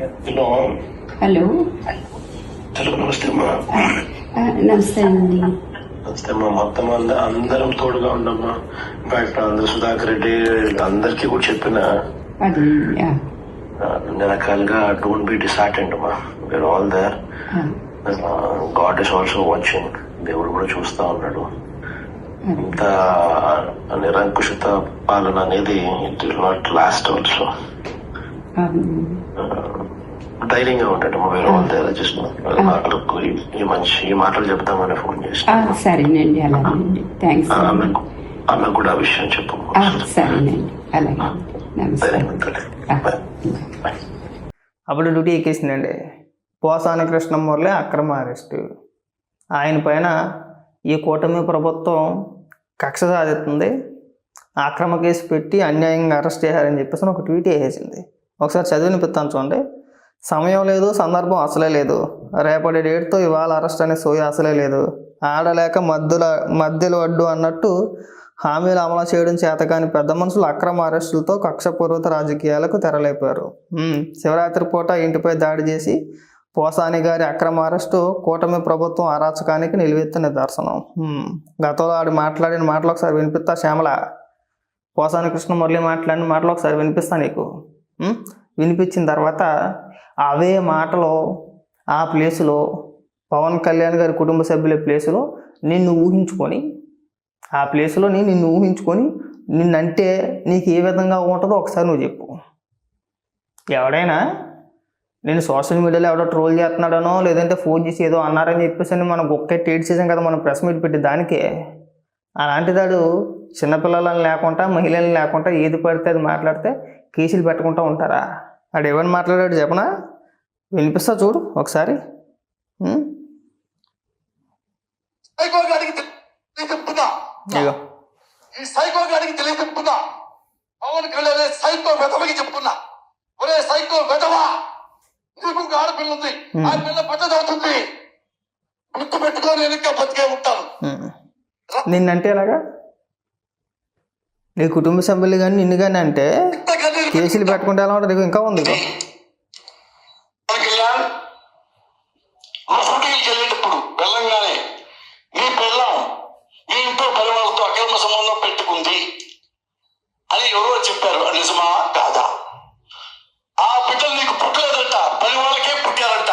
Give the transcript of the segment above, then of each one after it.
Hello. Hello. Hello, నమస్తే అమ్మా. నమస్తే అండి. నమస్తే అమ్మా. మొత్తం అందరం తోడుగా ఉండమ్మా. ఇన్ఫాక్ట్ అందరు సుధాకర్ రెడ్డి అందరికీ కూడా చెప్పిన అది అన్ని రకాలుగా డోంట్ బి డిసార్టెండ్ అమ్మా. We are all there. God is also watching. దేవుడు కూడా చూస్తా ఉన్నాడు. ఇంత నిరంకుశత పాలన అనేది it will not last also. ధైర్యంగా ఉంటాడు. వేరే వాళ్ళ దగ్గర జస్ట్ ఈ మాటలు చెప్తామని ఫోన్ చేసి. సరేనండి, అలాగేనండి. థ్యాంక్స్. ఆమెకు కూడా ఆ విషయం చెప్పు. సరేనండి, అలాగే. నమస్తే. అప్పుడు డ్యూటీ ఎక్కేసిందండి. పోసాని కృష్ణమూర్లే అక్రమ అరెస్టు. ఆయన పైన ఈ కూటమి ప్రభుత్వం కక్ష సాధిస్తుంది, అక్రమ కేసు పెట్టి అన్యాయంగా అరెస్ట్ చేశారని చెప్పేసి ఒక ట్వీట్ వేసేసింది. ఒకసారి చదివినిపిస్తాను చూడండి. సమయం లేదు, సందర్భం అసలే లేదు. రేపటి డేట్తో ఇవాళ అరెస్ట్ అనే సోయి అసలే లేదు. ఆడలేక మధ్యలో అడ్డు అన్నట్టు హామీలు అమలు చేయడం చేతకాని పెద్ద మనుషులు అక్రమ అరెస్టులతో కక్షపూర్వక రాజకీయాలకు తెరలేపారు. శివరాత్రి పూట ఇంటిపై దాడి చేసి పోసాని గారి అక్రమ అరెస్టు కూటమి ప్రభుత్వం అరాచకానికి నిలువెత్తు నిదర్శనం. గతంలో ఆడు మాట్లాడిన మాటలు ఒకసారి వినిపిస్తా శ్యామల. పోసాని కృష్ణమురళి మాట్లాడిన మాటలు ఒకసారి వినిపిస్తా నీకు. వినిపించిన తర్వాత అవే మాటలు ఆ ప్లేసులో పవన్ కళ్యాణ్ గారి కుటుంబ సభ్యుల ప్లేసులో నిన్ను ఊహించుకొని, ఆ ప్లేసులో నిన్ను ఊహించుకొని నిన్నంటే నీకు ఏ విధంగా ఉంటుందో ఒకసారి నువ్వు చెప్పు. ఎవడైనా నేను సోషల్ మీడియాలో ఎవడో ట్రోల్ చేస్తున్నాడనో లేదంటే ఫోన్ చేసి ఏదో అన్నారని చెప్పేసి మనం ఒక్కెట్టి ఏడ్ చేసాం కదా మనం ప్రెస్ మీట్ పెట్టి దానికే. అలాంటిదాడు చిన్నపిల్లలని లేకుండా మహిళలను లేకుండా ఏది పడితే అది మాట్లాడితే కేసులు పెట్టుకుంటూ ఉంటారా? వాడు ఏమని మాట్లాడాడు చెప్పనా? వినిపిస్తా చూడు ఒకసారి. ఈ సైకో గారికి తెలియజెప్తున్నా, పవన్ కళ్యాణ్ సైకో వెధవకి చెప్తున్నా, ఒరే సైకో వెధవా, నీకు ఆడపిల్ల ఉంది, ఆ పిల్ల పట్టదవుతుంది, గుర్తు పెట్టుకో, నేను ఇంకా బతికే ఉంటాను. నిన్నంటే ఎలాగా? నీ కుటుంబ సభ్యులు కానీ నిన్ను కానీ అంటే కేసులు పెట్టుకుంటే ఎలా ఉంటుంది? ఇంకా ఉంది. వెళ్ళేటప్పుడు వెళ్ళంగానే నీ పిల్లం నీ ఇంట్లో పరివాళ్ళతో అక్రమ సంబంధం పెట్టుకుంది అని ఎవరో చెప్పారు. నిజమా కాదా? ఆ బిడ్డలు నీకు పుట్టలేదంట, పని వాళ్ళకే పుట్టారంట.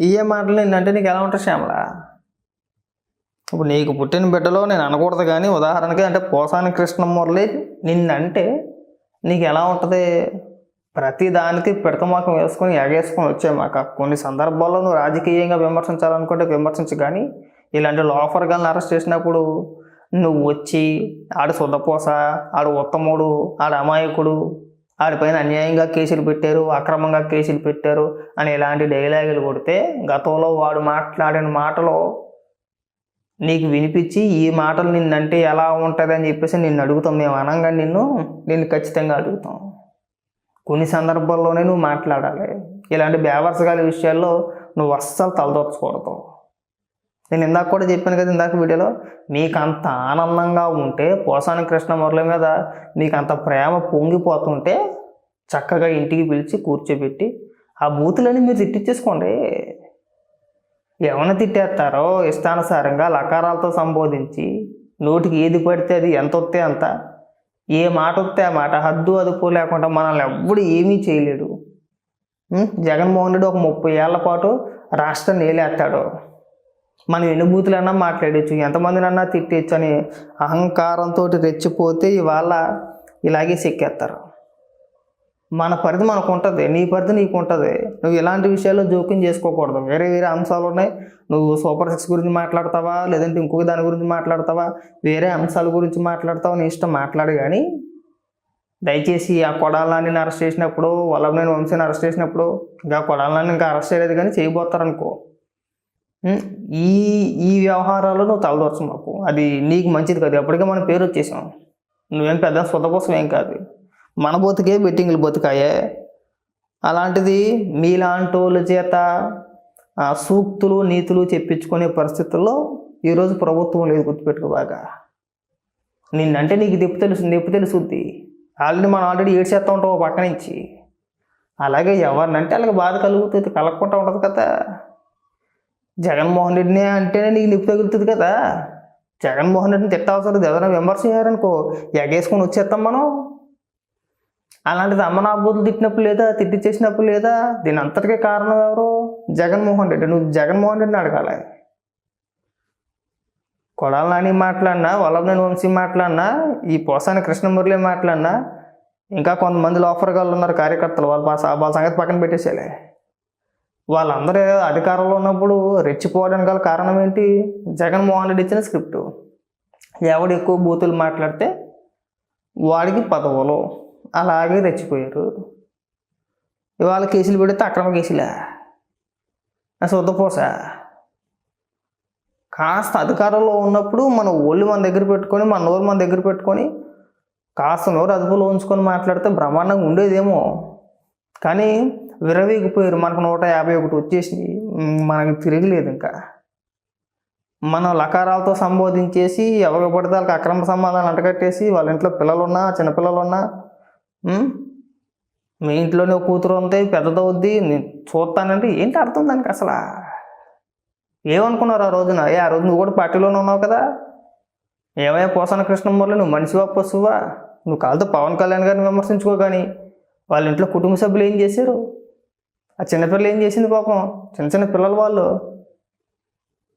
ఇవే మాటలు నిన్నంటే నీకు ఎలా ఉంటుంది శ్యామల? ఇప్పుడు నీకు పుట్టిన బిడ్డలో నేను అనకూడదు కానీ ఉదాహరణకి అంటే పోసాని కృష్ణమురళి నిన్నంటే నీకు ఎలా ఉంటుంది? ప్రతి దానికి పిడతమాకం వేసుకొని ఎగేసుకొని వచ్చాయి మాకు. కొన్ని సందర్భాల్లో నువ్వు రాజకీయంగా విమర్శించాలనుకుంటే విమర్శించు, కానీ ఇలాంటి లోఫర్గాలను అరెస్ట్ చేసినప్పుడు నువ్వు వచ్చి ఆడు శుద్ధపోస, ఆడు ఉత్తముడు, ఆడు అమాయకుడు, ఆడిపైన అన్యాయంగా కేసులు పెట్టారు, అక్రమంగా కేసులు పెట్టారు అని ఇలాంటి డైలాగులు కొడితే గతంలో వాడు మాట్లాడిన మాటలో నీకు వినిపించి ఈ మాటలు నిన్నంటే ఎలా ఉంటుంది అని చెప్పేసి నిన్ను అడుగుతాం. మేము అనంగా నిన్ను ఖచ్చితంగా అడుగుతాం. కొన్ని సందర్భాల్లోనే నువ్వు మాట్లాడాలి. ఇలాంటి బేవర్సగాలి విషయాల్లో నువ్వు అస్సలు తలదొచ్చకూడదు. నేను ఇందాక కూడా చెప్పాను కదా, ఇందాక వీడియోలో మీకు అంత ఆనందంగా ఉంటే, పోసాని కృష్ణమురళి మీద మీకు అంత ప్రేమ పొంగిపోతుంటే చక్కగా ఇంటికి పిలిచి కూర్చోబెట్టి ఆ బూతులని మీరు తిట్టించేసుకోండి. ఏమైనా తిట్టేస్తారో ఇష్టానుసారంగా లకారాలతో సంబోధించి నోటికి ఏది పడితే అది ఎంత వస్తే అంత, ఏ మాట వస్తే ఆ మాట, హద్దు అదుపు లేకుండా మనల్ని ఎవ్వడు ఏమీ చేయలేడు. జగన్మోహన్ రెడ్డి ఒక 30 ఏళ్ల పాటు రాష్ట్రాన్ని ఏలేస్తాడు. మనం ఎన్ని బూతులన్నా మాట్లాడచ్చు, ఎంతమందినన్నా తిట్టచ్చు అని అహంకారంతో రెచ్చిపోతే ఇవాళ ఇలాగే చెక్కేస్తారు. మన పరిధి మనకు ఉంటుంది, నీ పరిధి నీకు ఉంటుంది. నువ్వు ఇలాంటి విషయాల్లో జోక్యం చేసుకోకూడదు. వేరే అంశాలు ఉన్నాయి. నువ్వు సూపర్ 6 గురించి మాట్లాడతావా, లేదంటే ఇంకొక దాని గురించి మాట్లాడతావా, వేరే అంశాల గురించి మాట్లాడతావా, నీ ఇష్టం మాట్లాడు. కానీ దయచేసి ఆ కొడాలని అరెస్ట్ చేసినప్పుడు, వల్లభనేని వంశీని అరెస్ట్ చేసినప్పుడు, ఇంకా కొడాలని ఇంకా అరెస్ట్ చేయలేదు కానీ చేయబోతారనుకో, ఈ వ్యవహారాలు నువ్వు తలదొరచు మాకు. అది నీకు మంచిది కాదు. ఎప్పటికే మన పేరు వచ్చేసాం. నువ్వేం పెద్ద స్వతకోసం ఏం కాదు. మన బతుకే బెట్టింగ్లు బతుకాయే. అలాంటిది మీలాంటి వాళ్ళ చేత సూక్తులు నీతులు చెప్పించుకునే పరిస్థితుల్లో ఈరోజు ప్రభుత్వం లేదు. గుర్తుపెట్టుకో బాగా. నిన్నంటే నీకు నొప్పి తెలుసుద్ది. ఆల్రెడీ మనం ఏడ్చేస్తూ ఉంటాం పక్క నుంచి. అలాగే ఎవరినంటే వాళ్ళకి బాధ కలుగుతుంది, కలగకుండా ఉండదు కదా. జగన్మోహన్ రెడ్డిని అంటేనే నీకు నిప్పు తగులుతుంది కదా. జగన్మోహన్ రెడ్డిని తిట్టవసరం లేదు. ఎవరైనా విమర్శ చేయారనుకో ఎగేసుకొని వచ్చేస్తాం మనం. అలాంటిది అమ్మనాబూతులు తిట్టినప్పుడు లేదా, తిట్టి చేసినప్పుడు లేదా, దీని అంతటికే కారణం ఎవరు? జగన్మోహన్ రెడ్డి. నువ్వు జగన్మోహన్ రెడ్డిని అడగాలి. కొడాల నాని మాట్లాడినా, వల్లభనేని వంశీ మాట్లాడినా, ఈ పోసాని కృష్ణమురళి మాట్లాడినా, ఇంకా కొంతమంది లోఫర్గాళ్ళు ఉన్నారు కార్యకర్తలు, వాళ్ళ సంగతి పక్కన పెట్టేసేలే. వాళ్ళందరూ అధికారంలో ఉన్నప్పుడు రెచ్చిపోవడానికి గల కారణం ఏంటి? జగన్మోహన్ రెడ్డి ఇచ్చిన స్క్రిప్టు. ఎవడు ఎక్కువ బూతులు మాట్లాడితే వాడికి పదవులు, అలాగే రెచ్చిపోయారు. ఇవాళ కేసులు పెడితే అక్రమ కేసులే, శుద్ధపోస. కాస్త అధికారంలో ఉన్నప్పుడు మన ఒళ్ళు మన దగ్గర పెట్టుకొని, మన నోరు మన దగ్గర పెట్టుకొని, కాస్త నోరు అదుపులో ఉంచుకొని మాట్లాడితే బ్రహ్మాండంగా ఉండేదేమో. కానీ విరవీగిపోయారు. మనకు 151 వచ్చేసి మనకి తిరగలేదు. ఇంకా మనం లకారాలతో సంబోధించేసి ఎవరికి పడితే వాళ్ళకి అక్రమ సంబంధాలు అంటగట్టేసి, వాళ్ళ ఇంట్లో పిల్లలున్నా, చిన్నపిల్లలున్నా, మీ ఇంట్లోనే కూతురు ఉంది, పెద్దదవుద్ది, నేను చూస్తానంటే ఏంటి అర్థం దానికి? అసలు ఏమనుకున్నారు ఆ రోజున? ఆ రోజు నువ్వు కూడా పార్టీలోనే ఉన్నావు కదా. ఏమయ్యా పోసాన కృష్ణమురళి, నువ్వు మనిషివా పశువా? నువ్వు కాదు పవన్ కళ్యాణ్ గారిని విమర్శించుకో, కానీ వాళ్ళ ఇంట్లో కుటుంబ సభ్యులు ఏం చేశారు? ఆ చిన్నపిల్లలు ఏం చేసింది పాపం? చిన్న చిన్న పిల్లలు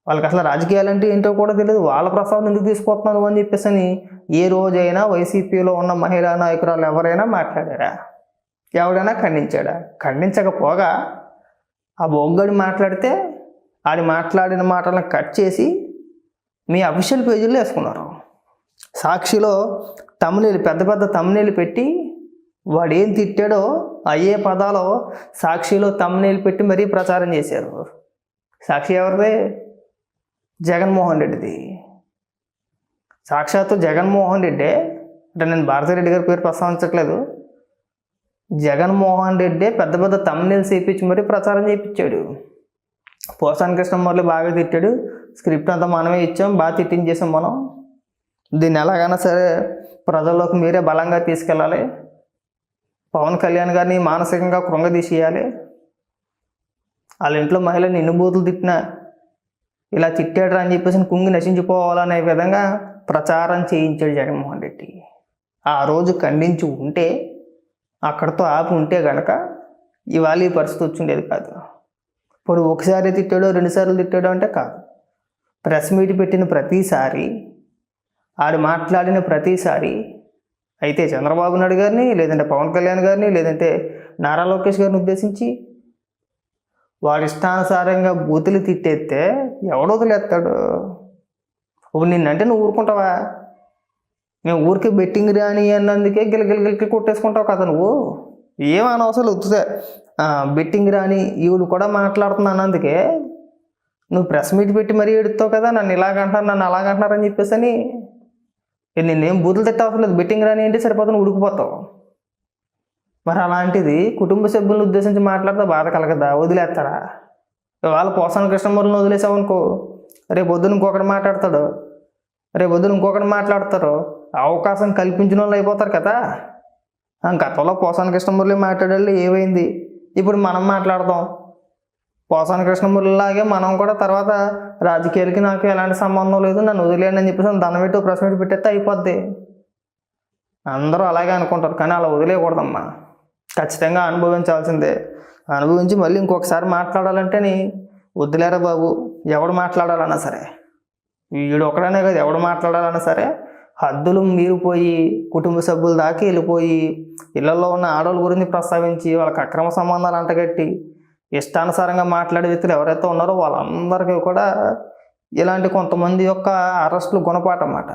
వాళ్ళకి అసలు రాజకీయాలు అంటే ఏంటో కూడా తెలియదు. వాళ్ళ ప్రస్తావన ఎందుకు తీసుకొస్తున్నాను అని చెప్పేసి అని ఏ రోజైనా వైసీపీలో ఉన్న మహిళా నాయకురాలు ఎవరైనా మాట్లాడారా? ఎవడైనా ఖండించాడా? ఖండించకపోగా ఆ బొగ్గడి మాట్లాడితే ఆడి మాట్లాడిన మాటలను కట్ చేసి మీ అఫీషియల్ పేజీల్లో వేసుకున్నారు. సాక్షిలో తమ్మునీళ్ళు, పెద్ద పెద్ద తమ్మునీళ్ళు పెట్టి వాడు ఏం తిట్టాడో అయ్యే పదాలు సాక్షిలో తమ్మునీళ్ళు పెట్టి మరీ ప్రచారం చేశారు. సాక్షి ఎవరిది? జగన్మోహన్ రెడ్డిది. సాక్షాత్తు జగన్మోహన్ రెడ్డే, అంటే నేను భారతిరెడ్డి గారి పేరు ప్రస్తావించట్లేదు, జగన్మోహన్ రెడ్డే పెద్ద పెద్ద తమ్మునీళ్ళు చేయించి మరీ ప్రచారం చేయించాడు. పోసాని కృష్ణమురళి బాగా తిట్టాడు, స్క్రిప్ట్ అంతా మనమే ఇచ్చాం, బాగా తిట్టించేసాం మనం. దీన్ని ఎలాగైనా సరే ప్రజల్లోకి మీరే బలంగా తీసుకెళ్ళాలి, పవన్ కళ్యాణ్ గారిని మానసికంగా కృంగదీసేయాలి. వాళ్ళ ఇంట్లో మహిళని ఎన్ని బూతులు తిట్టినా ఇలా తిట్టాడు అని చెప్పేసి కుంగి నశించిపోవాలనే విధంగా ప్రచారం చేయించాడు జగన్మోహన్ రెడ్డి. ఆ రోజు ఖండించి ఉంటే, అక్కడితో ఆపి ఉంటే కనుక ఇవాళ ఈ పరిస్థితి వచ్చిండేది కాదు. ఇప్పుడు ఒకసారి తిట్టాడో 2 సార్లు తిట్టాడో అంటే కాదు. ప్రెస్ మీట్ పెట్టిన ప్రతిసారి, ఆడు మాట్లాడిన ప్రతిసారి అయితే చంద్రబాబు నాయుడు గారిని, లేదంటే పవన్ కళ్యాణ్ గారిని, లేదంటే నారా లోకేష్ గారిని ఉద్దేశించి వాడి ఇష్టానుసారంగా బూతులు తిట్టేస్తే ఎవడో వదిలేస్తాడు? ఇప్పుడు నిన్నంటే నువ్వు ఊరుకుంటావా? మేము ఊరికి బెట్టింగ్ రాని అన్నందుకే గిలగిలగిలకి కొట్టేసుకుంటావు కదా నువ్వు. ఏం అనవసరం వద్దుతే బెట్టింగ్ రాని ఈవిడు కూడా మాట్లాడుతున్నా అన్నందుకే నువ్వు ప్రెస్ మీట్ పెట్టి మరీ ఎడుతావు కదా, నన్ను ఇలాగంటున్నారు, నన్ను అలాగంటున్నారని చెప్పేసి అని. నిన్నేం బూతులు తిట్టవసరం లేదు, బెట్టింగ్ రాని ఏంటి సరిపోతుంది, ఉడికిపోతావు. మరి అలాంటిది కుటుంబ సభ్యులను ఉద్దేశించి మాట్లాడితే బాధ కలగదా? వదిలేస్తారా? వాళ్ళు పోసాని కృష్ణమురళిని వదిలేసావనుకో, రేపు పొద్దున ఇంకొకటి మాట్లాడతాడు, రేపు పొద్దున ఇంకొకటి మాట్లాడతారు, అవకాశం కల్పించిన వాళ్ళు అయిపోతారు కదా. గతంలో పోసాని కృష్ణమురళి మాట్లాడాలి, ఏమైంది? ఇప్పుడు మనం మాట్లాడదాం. పోసాని కృష్ణమురళిలాగే మనం కూడా తర్వాత రాజకీయాలకి నాకు ఎలాంటి సంబంధం లేదు, నన్ను వదిలేయండి అని చెప్పేసి దండం పెట్టి ప్రెస్ మీట్ పెట్టేస్తే అయిపోద్ది. అందరూ అలాగే అనుకుంటారు, కానీ అలా వదిలేయకూడదమ్మా. ఖచ్చితంగా అనుభవించాల్సిందే. అనుభవించి మళ్ళీ ఇంకొకసారి మాట్లాడాలంటే వద్దులేరా బాబు. ఎవడు మాట్లాడాలన్నా సరే, వీడు ఒకడనే కదా, ఎవడు మాట్లాడాలన్నా సరే హద్దులు మీరిపోయి కుటుంబ సభ్యుల దాకా వెళ్ళిపోయి ఇళ్లలో ఉన్న ఆడవాళ్ళ గురించి ప్రస్తావించి వాళ్ళకి అక్రమ సంబంధాలు అంటగట్టి ఇష్టానుసారంగా మాట్లాడే వ్యక్తులు ఎవరైతే ఉన్నారో వాళ్ళందరికీ కూడా ఇలాంటి కొంతమంది యొక్క అరెస్టులు గుణపాఠం అన్నమాట.